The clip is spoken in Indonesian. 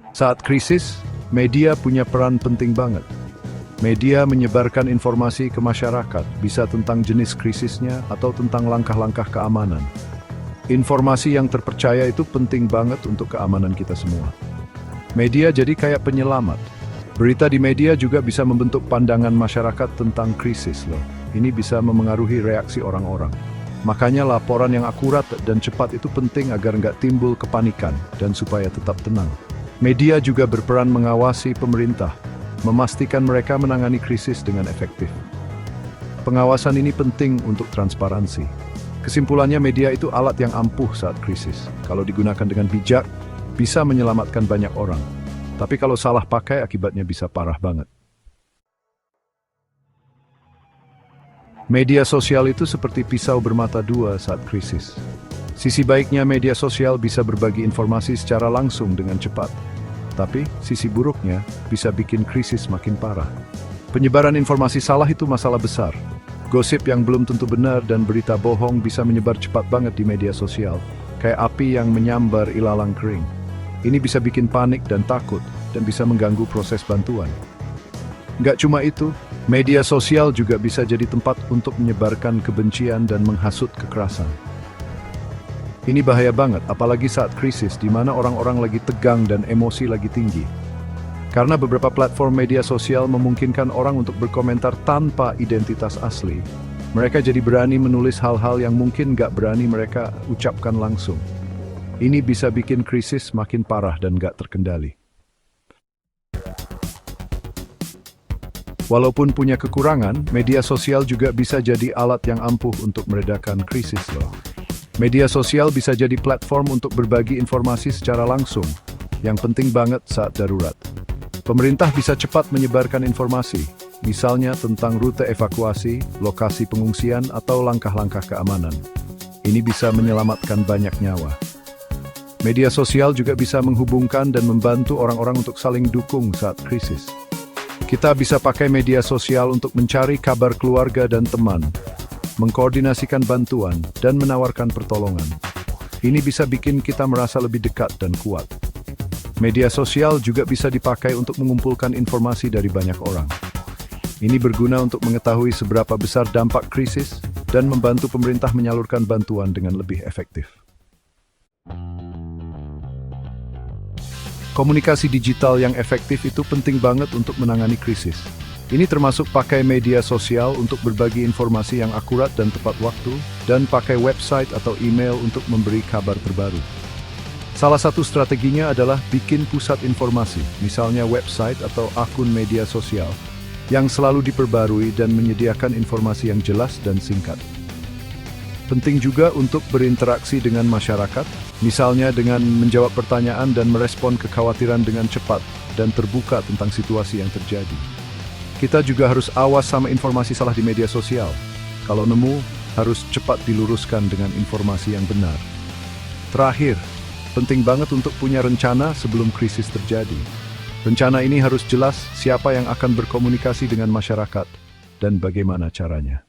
Saat krisis, media punya peran penting banget. Media menyebarkan informasi ke masyarakat, bisa tentang jenis krisisnya atau tentang langkah-langkah keamanan. Informasi yang terpercaya itu penting banget untuk keamanan kita semua. Media jadi kayak penyelamat. Berita di media juga bisa membentuk pandangan masyarakat tentang krisis loh. Ini bisa memengaruhi reaksi orang-orang. Makanya laporan yang akurat dan cepat itu penting agar nggak timbul kepanikan dan supaya tetap tenang. Media juga berperan mengawasi pemerintah, memastikan mereka menangani krisis dengan efektif. Pengawasan ini penting untuk transparansi. Kesimpulannya, media itu alat yang ampuh saat krisis. Kalau digunakan dengan bijak, bisa menyelamatkan banyak orang. Tapi kalau salah pakai, akibatnya bisa parah banget. Media sosial itu seperti pisau bermata dua saat krisis. Sisi baiknya, media sosial bisa berbagi informasi secara langsung dengan cepat. Tapi, sisi buruknya bisa bikin krisis makin parah. Penyebaran informasi salah itu masalah besar. Gosip yang belum tentu benar dan berita bohong bisa menyebar cepat banget di media sosial, kayak api yang menyambar ilalang kering. Ini bisa bikin panik dan takut, dan bisa mengganggu proses bantuan. Nggak cuma itu, media sosial juga bisa jadi tempat untuk menyebarkan kebencian dan menghasut kekerasan. Ini bahaya banget, apalagi saat krisis di mana orang-orang lagi tegang dan emosi lagi tinggi. Karena beberapa platform media sosial memungkinkan orang untuk berkomentar tanpa identitas asli, mereka jadi berani menulis hal-hal yang mungkin nggak berani mereka ucapkan langsung. Ini bisa bikin krisis makin parah dan nggak terkendali. Walaupun punya kekurangan, media sosial juga bisa jadi alat yang ampuh untuk meredakan krisis loh. Media sosial bisa jadi platform untuk berbagi informasi secara langsung, yang penting banget saat darurat. Pemerintah bisa cepat menyebarkan informasi, misalnya tentang rute evakuasi, lokasi pengungsian, atau langkah-langkah keamanan. Ini bisa menyelamatkan banyak nyawa. Media sosial juga bisa menghubungkan dan membantu orang-orang untuk saling dukung saat krisis. Kita bisa pakai media sosial untuk mencari kabar keluarga dan teman, mengkoordinasikan bantuan, dan menawarkan pertolongan. Ini bisa bikin kita merasa lebih dekat dan kuat. Media sosial juga bisa dipakai untuk mengumpulkan informasi dari banyak orang. Ini berguna untuk mengetahui seberapa besar dampak krisis dan membantu pemerintah menyalurkan bantuan dengan lebih efektif. Komunikasi digital yang efektif itu penting banget untuk menangani krisis. Ini termasuk pakai media sosial untuk berbagi informasi yang akurat dan tepat waktu, dan pakai website atau email untuk memberi kabar terbaru. Salah satu strateginya adalah bikin pusat informasi, misalnya website atau akun media sosial, yang selalu diperbarui dan menyediakan informasi yang jelas dan singkat. Penting juga untuk berinteraksi dengan masyarakat, misalnya dengan menjawab pertanyaan dan merespon kekhawatiran dengan cepat dan terbuka tentang situasi yang terjadi. Kita juga harus awas sama informasi salah di media sosial. Kalau nemu, harus cepat diluruskan dengan informasi yang benar. Terakhir, penting banget untuk punya rencana sebelum krisis terjadi. Rencana ini harus jelas siapa yang akan berkomunikasi dengan masyarakat dan bagaimana caranya.